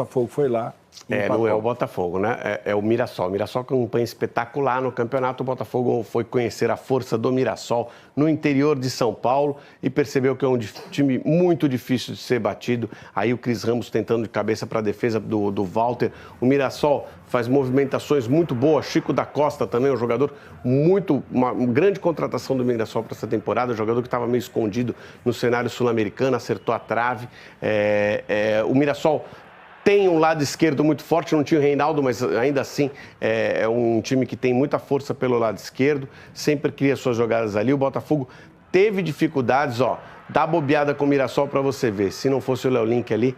Botafogo foi lá. Não é o Botafogo, né? É o Mirassol. O Mirassol com um campanha espetacular no campeonato. O Botafogo foi conhecer a força do Mirassol no interior de São Paulo e percebeu que é um time muito difícil de ser batido. Aí o Cris Ramos tentando de cabeça para a defesa do Walter. O Mirassol faz movimentações muito boas. Chico da Costa também, um jogador uma grande contratação do Mirassol para essa temporada. Um jogador que estava meio escondido no cenário sul-americano, acertou a trave. O Mirassol tem um lado esquerdo muito forte, não tinha o Reinaldo, mas ainda assim é um time que tem muita força pelo lado esquerdo, sempre cria suas jogadas ali. O Botafogo teve dificuldades, dá bobeada com o Mirassol para você ver. Se não fosse o Léo Link ali,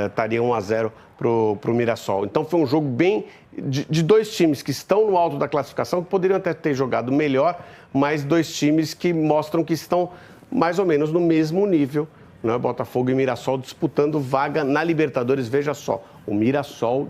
estaria 1-0 pro Mirassol. Então foi um jogo bem de dois times que estão no alto da classificação, que poderiam até ter jogado melhor, mas dois times que mostram que estão mais ou menos no mesmo nível. Botafogo e Mirassol disputando vaga na Libertadores. Veja só, o Mirassol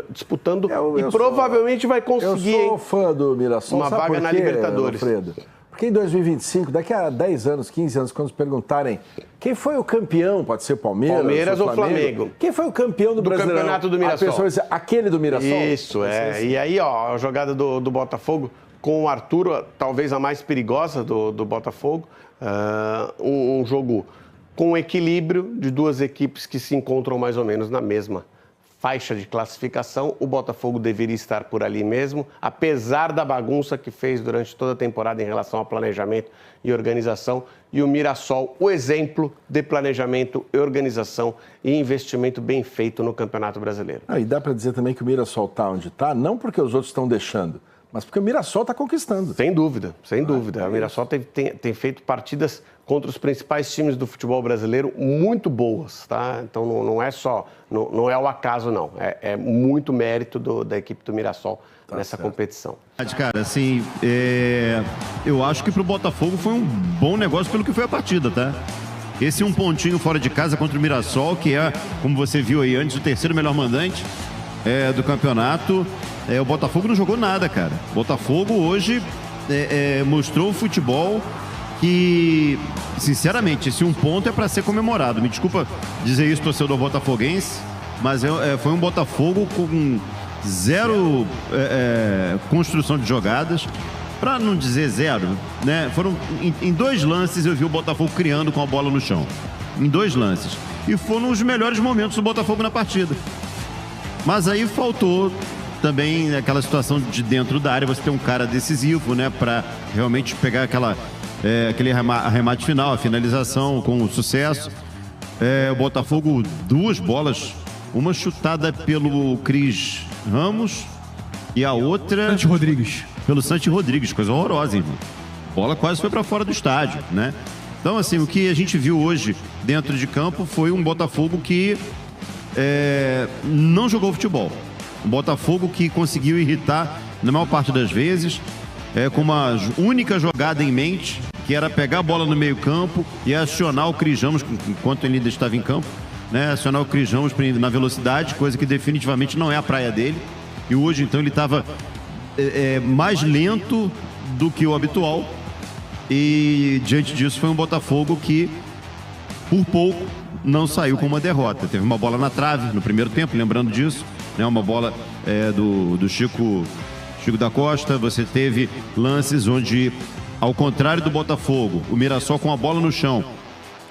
disputando provavelmente vai conseguir. Eu sou fã do Mirassol, uma vaga na Libertadores. Alfredo? Porque em 2025, daqui a 10 anos, 15 anos, quando perguntarem quem foi o campeão, pode ser Palmeiras ou Flamengo. Quem foi o campeão do Brasileirão? Campeonato do Mirassol. A pessoa vai dizer, aquele do Mirassol? Isso, E aí, a jogada do Botafogo com o Arthur, talvez a mais perigosa do Botafogo. Um jogo com equilíbrio de duas equipes que se encontram mais ou menos na mesma faixa de classificação. O Botafogo deveria estar por ali mesmo, apesar da bagunça que fez durante toda a temporada em relação ao planejamento e organização. E o Mirassol, o exemplo de planejamento, organização e investimento bem feito no Campeonato Brasileiro. E dá para dizer também que o Mirassol está onde está, não porque os outros estão deixando, mas porque o Mirassol está conquistando. Sem dúvida, sem dúvida. O Mirassol tem feito partidas contra os principais times do futebol brasileiro muito boas, tá? Então não é só, não é o acaso, não. É muito mérito da equipe do Mirassol nessa competição. Cara, assim, eu acho que para o Botafogo foi um bom negócio pelo que foi a partida, tá? Esse um pontinho fora de casa contra o Mirassol, que é, como você viu aí antes, o terceiro melhor mandante do campeonato. O Botafogo não jogou nada, cara. O Botafogo hoje mostrou o futebol que, sinceramente, esse um ponto é para ser comemorado. Me desculpa dizer isso, torcedor botafoguense, mas foi um Botafogo com zero construção de jogadas, para não dizer zero, né? Foram em dois lances eu vi o Botafogo criando com a bola no chão. Em dois lances. E foram os melhores momentos do Botafogo na partida. Mas aí faltou também aquela situação de dentro da área, você ter um cara decisivo, né, para realmente pegar aquele arremate final, a finalização com sucesso. O Botafogo, duas bolas, uma chutada pelo Cris Ramos e a outra Santi Rodrigues. Pelo Santi Rodrigues, coisa horrorosa, irmão. A bola quase foi para fora do estádio, né? Então, assim, o que a gente viu hoje dentro de campo foi um Botafogo que não jogou futebol. Um Botafogo que conseguiu irritar na maior parte das vezes, com uma única jogada em mente, que era pegar a bola no meio campo e acionar o Cris Ramos, enquanto ele ainda estava em campo, né? Acionar o Cris Ramos na velocidade, coisa que definitivamente não é a praia dele. E hoje, então, ele estava mais lento do que o habitual. E, diante disso, foi um Botafogo que, por pouco, não saiu com uma derrota. Teve uma bola na trave no primeiro tempo, lembrando disso, né? Uma bola do Chico da Costa. Você teve lances onde, ao contrário do Botafogo, o Mirassol com a bola no chão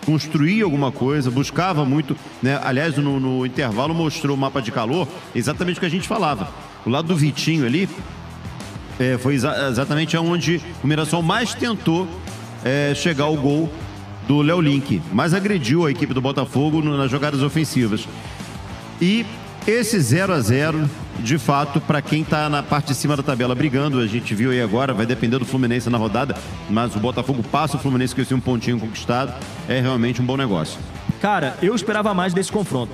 construía alguma coisa, buscava muito, né? Aliás, no intervalo mostrou o mapa de calor, exatamente o que a gente falava. O lado do Vitinho ali foi exatamente onde o Mirassol mais tentou chegar ao gol do Léo Link, mas agrediu a equipe do Botafogo nas jogadas ofensivas. E esse 0-0, de fato, para quem está na parte de cima da tabela brigando, a gente viu aí agora, vai depender do Fluminense na rodada, mas o Botafogo passa o Fluminense com esse um pontinho conquistado, é realmente um bom negócio. Cara, eu esperava mais desse confronto.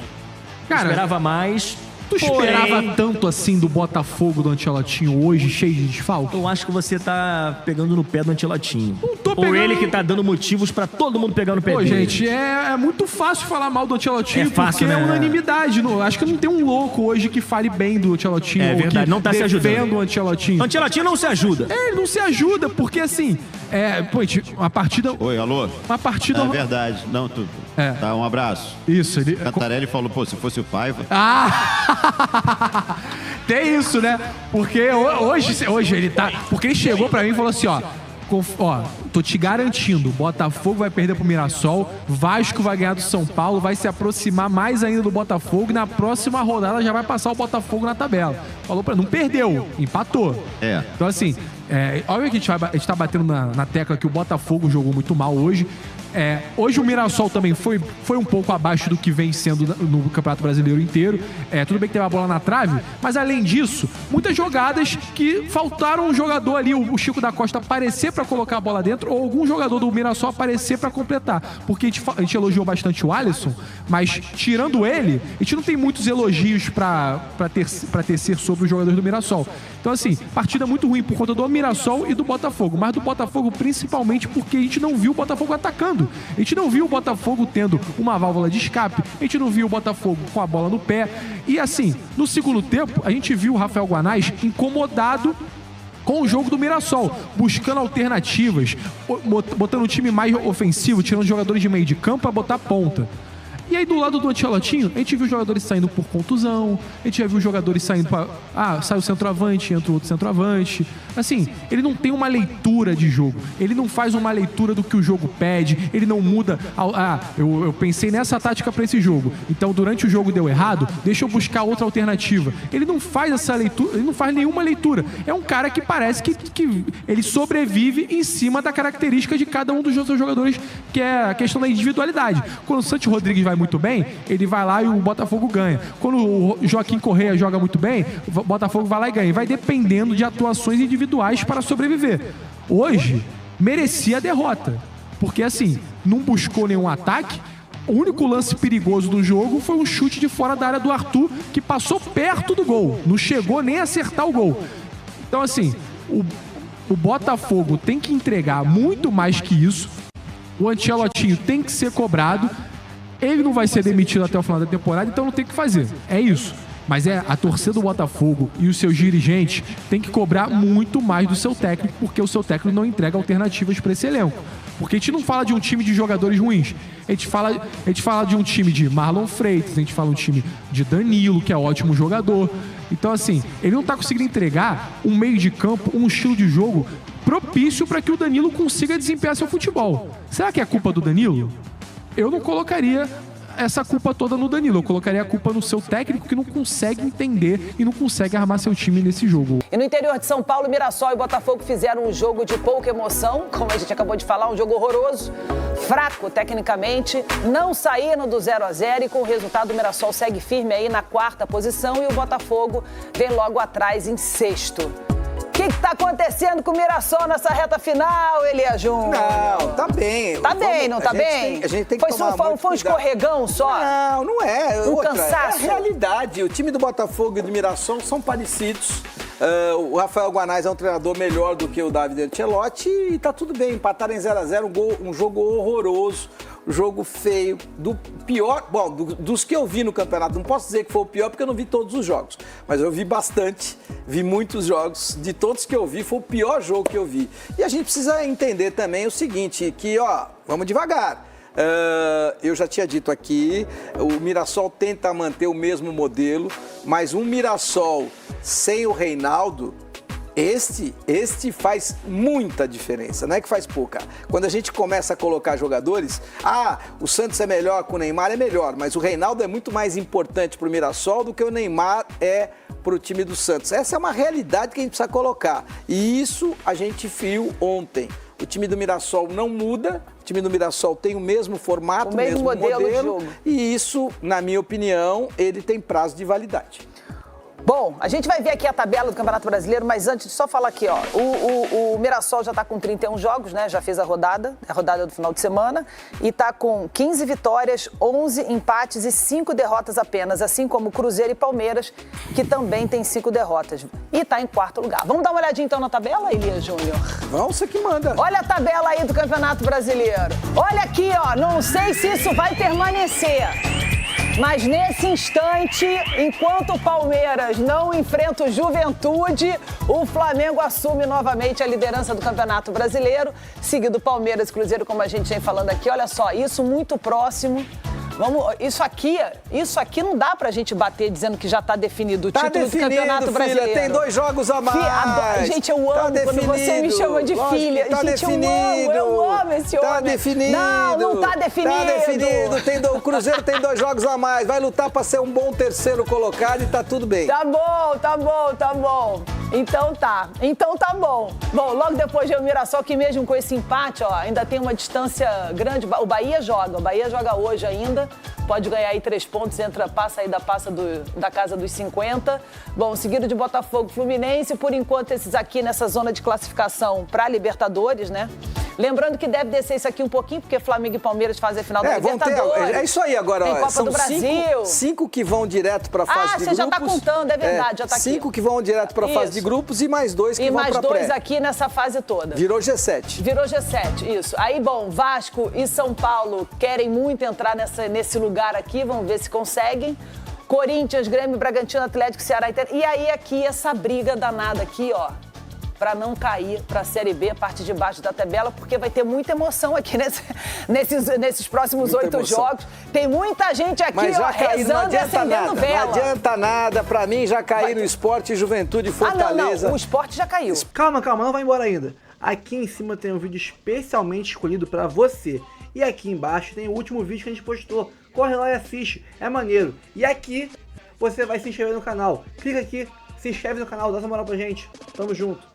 Cara, esperava mais. Tu esperava tanto assim do Botafogo do Ancelotinho hoje, cheio de desfalque? Eu acho que você tá pegando no pé do Ancelotinho. Não tô pegando... Ou ele que tá dando motivos pra todo mundo pegar no pé dele. Gente, é muito fácil falar mal do Ancelotinho, fácil, porque né? é unanimidade. Acho que não tem um louco hoje que fale bem do Ancelotinho. É verdade, não tá se ajudando. Defenda o Ancelotinho. O Ancelotinho não se ajuda. Ele não se ajuda, porque assim... uma partida... Oi, alô? Uma partida... É verdade. Não, tu... Tá, um abraço. Isso. Cantarelli falou, pô, se fosse o Paiva... Tem isso, né? Porque hoje ele tá... Porque ele chegou pra mim e falou assim, ó, tô te garantindo, Botafogo vai perder pro Mirassol, Vasco vai ganhar do São Paulo, vai se aproximar mais ainda do Botafogo e na próxima rodada já vai passar o Botafogo na tabela. Falou pra não perdeu, empatou. Então assim, olha que a gente tá batendo na tecla que o Botafogo jogou muito mal hoje. Hoje o Mirassol também foi um pouco abaixo do que vem sendo no Campeonato Brasileiro inteiro. Tudo bem que teve a bola na trave, mas além disso, muitas jogadas que faltaram um jogador ali, o Chico da Costa, aparecer pra colocar a bola dentro ou algum jogador do Mirassol aparecer pra completar. Porque a gente elogiou bastante o Alisson, mas tirando ele, a gente não tem muitos elogios pra tecer sobre os jogadores do Mirassol. Então assim, partida muito ruim por conta do Mirassol e do Botafogo, mas do Botafogo principalmente porque a gente não viu o Botafogo atacando. A gente não viu o Botafogo tendo uma válvula de escape, a gente não viu o Botafogo com a bola no pé. E assim, no segundo tempo, a gente viu o Rafael Guanais incomodado com o jogo do Mirassol, buscando alternativas, botando um time mais ofensivo, tirando jogadores de meio de campo para botar ponta. E aí do lado do Ancelotinho, a gente viu jogadores saindo por contusão, a gente já viu jogadores saindo para... sai o centroavante, entra o outro centroavante. Assim, ele não tem uma leitura de jogo, ele não faz uma leitura do que o jogo pede, ele não muda... eu pensei nessa tática para esse jogo, então durante o jogo deu errado, deixa eu buscar outra alternativa. Ele não faz essa leitura, ele não faz nenhuma leitura. É um cara que parece que ele sobrevive em cima da característica de cada um dos seus jogadores, que é a questão da individualidade. Quando o Santos Rodrigues vai muito bem, ele vai lá e o Botafogo ganha. Quando o Joaquim Correa joga muito bem, o Botafogo vai lá e ganha. Vai dependendo de atuações individuais para sobreviver. Hoje, merecia a derrota. Porque assim, não buscou nenhum ataque. O único lance perigoso do jogo foi um chute de fora da área do Arthur, que passou perto do gol. Não chegou nem a acertar o gol. Então assim, o Botafogo tem que entregar muito mais que isso. O Ancelotinho tem que ser cobrado. Ele não vai ser demitido até o final da temporada, então não tem o que fazer. É isso. Mas a torcida do Botafogo e os seus dirigentes têm que cobrar muito mais do seu técnico, porque o seu técnico não entrega alternativas para esse elenco. Porque a gente não fala de um time de jogadores ruins. A gente fala de um time de Marlon Freitas, a gente fala de um time de Danilo, que é ótimo jogador. Então, assim, ele não está conseguindo entregar um meio de campo, um estilo de jogo propício para que o Danilo consiga desempenhar seu futebol. Será que é culpa do Danilo? Eu não colocaria essa culpa toda no Danilo. Eu colocaria a culpa no seu técnico, que não consegue entender e não consegue armar seu time nesse jogo. E no interior de São Paulo, Mirassol e Botafogo fizeram um jogo de pouca emoção, como a gente acabou de falar, um jogo horroroso, fraco tecnicamente, não saíram do 0-0 e com o resultado o Mirassol segue firme aí na 4ª posição e o Botafogo vem logo atrás em 6º. O que está acontecendo com o Mirassol nessa reta final, Elias Júnior? Não, tá bem. Tá bem, não tá bem? A gente tem que tomar muito Foi um escorregão só? Não, não é. Cansaço? É a realidade. O time do Botafogo e do Mirassol são parecidos. O Rafael Guanais é um treinador melhor do que o David Ancelotti e tá tudo bem. Empataram em 0-0, um jogo horroroso. Jogo feio, do pior, dos que eu vi no campeonato, não posso dizer que foi o pior porque eu não vi todos os jogos, mas eu vi bastante, vi muitos jogos, de todos que eu vi, foi o pior jogo que eu vi. E a gente precisa entender também o seguinte, que vamos devagar. Eu já tinha dito aqui, o Mirassol tenta manter o mesmo modelo, mas um Mirassol sem o Reinaldo, este faz muita diferença, não é que faz pouca. Quando a gente começa a colocar jogadores, o Santos é melhor com o Neymar, é melhor, mas o Reinaldo é muito mais importante para o Mirassol do que o Neymar é para o time do Santos. Essa é uma realidade que a gente precisa colocar. E isso a gente viu ontem. O time do Mirassol não muda, o time do Mirassol tem o mesmo formato, o mesmo modelo de jogo. E isso, na minha opinião, ele tem prazo de validade. Bom, a gente vai ver aqui a tabela do Campeonato Brasileiro, mas antes de só falar aqui, o Mirassol já está com 31 jogos, né? Já fez a rodada do final de semana e está com 15 vitórias, 11 empates e 5 derrotas apenas, assim como Cruzeiro e Palmeiras, que também tem 5 derrotas e está em 4º lugar. Vamos dar uma olhadinha então na tabela, Elias Júnior? Vamos, você que manda. Olha a tabela aí do Campeonato Brasileiro. Olha aqui, não sei se isso vai permanecer. Mas nesse instante, enquanto o Palmeiras não enfrenta o Juventude, o Flamengo assume novamente a liderança do Campeonato Brasileiro, seguido Palmeiras e Cruzeiro, como a gente vem falando aqui. Olha só, isso muito próximo. Isso aqui não dá pra gente bater dizendo que já tá definido o título do Campeonato Brasileiro. Filha, tem 2 jogos a mais. Gente, eu amo quando você me chama de filha. Tá gente, definido. eu amo esse homem. Tá definido. Não tá definido. Tá definido. O Cruzeiro tem 2 jogos a mais. Vai lutar pra ser um bom terceiro colocado e tá tudo bem. Tá bom. Então tá bom. Bom, logo depois de o Mirassol, que mesmo com esse empate, ó, ainda tem uma distância grande. O Bahia joga hoje ainda. Pode ganhar aí 3 pontos, passa aí da casa dos 50. Bom, seguido de Botafogo e Fluminense, por enquanto esses aqui nessa zona de classificação para Libertadores, né? Lembrando que deve descer isso aqui um pouquinho, porque Flamengo e Palmeiras fazem a final da Libertadores. É isso aí agora. Tem Copa são do Brasil. 5 que vão direto para a fase de grupos. Você já tá contando, é verdade, já tá aqui. 5 que vão direto para a fase de grupos e mais 2 que vão para pré. E mais 2 aqui nessa fase toda. Virou G7. Virou G7, isso. Aí, bom, Vasco e São Paulo querem muito entrar nesse lugar aqui, vamos ver se conseguem. Corinthians, Grêmio, Bragantino, Atlético, Ceará e aí aqui essa briga danada aqui, ó. Para não cair para a Série B, a parte de baixo da tabela, porque vai ter muita emoção aqui nesses próximos 8 jogos. Tem muita gente aqui, ó, rezando e acendendo vela. Não adianta nada, para mim já caíram o Sport, Juventude e Fortaleza. Não, o Sport já caiu. Calma, não vai embora ainda. Aqui em cima tem um vídeo especialmente escolhido para você. E aqui embaixo tem o último vídeo que a gente postou. Corre lá e assiste, é maneiro. E aqui você vai se inscrever no canal. Clica aqui, se inscreve no canal, dá essa moral pra gente. Tamo junto.